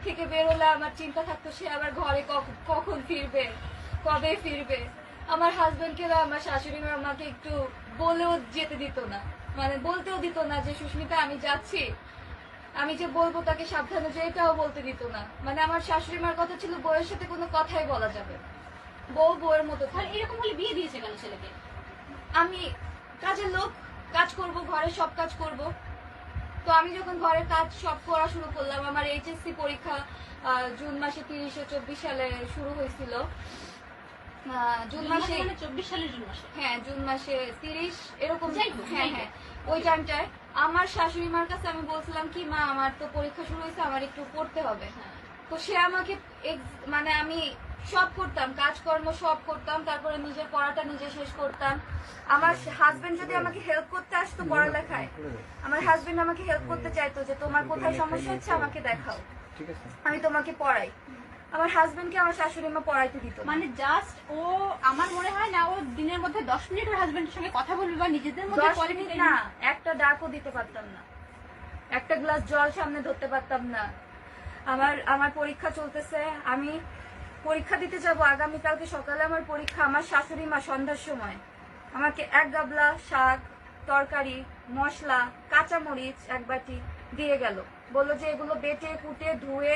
থেকে বেরোলে আমার চিন্তা থাকতো সে আবার ঘরে কখন ফিরবে, কবে ফিরবে। আমার হাজবেন্ডকে বা আমার শাশুড়ি মা আমাকে একটু বলেও যেতে দিত না, মানে বলতেও দিত না যে সুস্মিতা আমি যাচ্ছি, আমি যে বলবো তাকে সাবধানে যে এটাও বলতে দিত না। মানে আমার শাশুড়ি মার কথা ছিল বউয়ের সাথে কোনো কথাই বলা যাবে না, বউ বউয়ের মতো থাকে। এরকম হলে বিয়ে দিয়েছে কেন ছেলেকে? আমি কাজের লোক, কাজ করব, ঘরের সব কাজ করব। তো আমি যখন ঘরের কাজ সব করা শুরু করলাম, আমার এইচএসসি পরীক্ষা জুন মাসে 30 ও 24 সালে শুরু হয়েছিল। জুন মাসে 24 সালের জুন মাসে, হ্যাঁ জুন মাসে 30 এরকম। হ্যাঁ হ্যাঁ ওই টাইমটায় আমার শাশুড়ি মার কাছে আমি বলছিলাম কি মা আমার তো পরীক্ষা শুরু হয়েছে, আমার একটু পড়তে হবে। তো সে আমাকে মানে আমি সব করতাম, কাজকর্ম সব করতাম, তারপরে নিজের পড়াটা নিজে শেষ করতাম। আমার হাজবেন্ড যদি আমাকে হেল্প করতে আসতো পড়ালেখায়, আমার হাজবেন্ড আমাকে হেল্প করতে চাইতো যে তোমার কোথায় সমস্যা হচ্ছে আমাকে দেখাও, আমি তোমাকে পড়াই। আমার হাজবেন্ডকে আমার শাশুড়ি মা পড়াইতে দিত। মানে জাস্ট ও, আমার মনে হয় না ও দিনের মধ্যে 10 মিনিট ওর হাজবেন্ডের সঙ্গে কথা বলবে বা নিজেদের মধ্যে 10 মিনিট না, একটা ডাকও দিতে পারতাম না, একটা গ্লাস জল সামনে ধরতে পারতাম না। আমার পরীক্ষা চলতেছে, আমি পরীক্ষা দিতে যাব আগামীকালকে সকালে আমার পরীক্ষা। আমার শাশুড়ি মা সন্ধ্যার সময় আমাকে এক গাবলা শাক, তরকারি, মশলা, কাঁচামরিচ এক বাটি দিয়ে গেল, বললো যে এগুলো বেটে কুটে ধুয়ে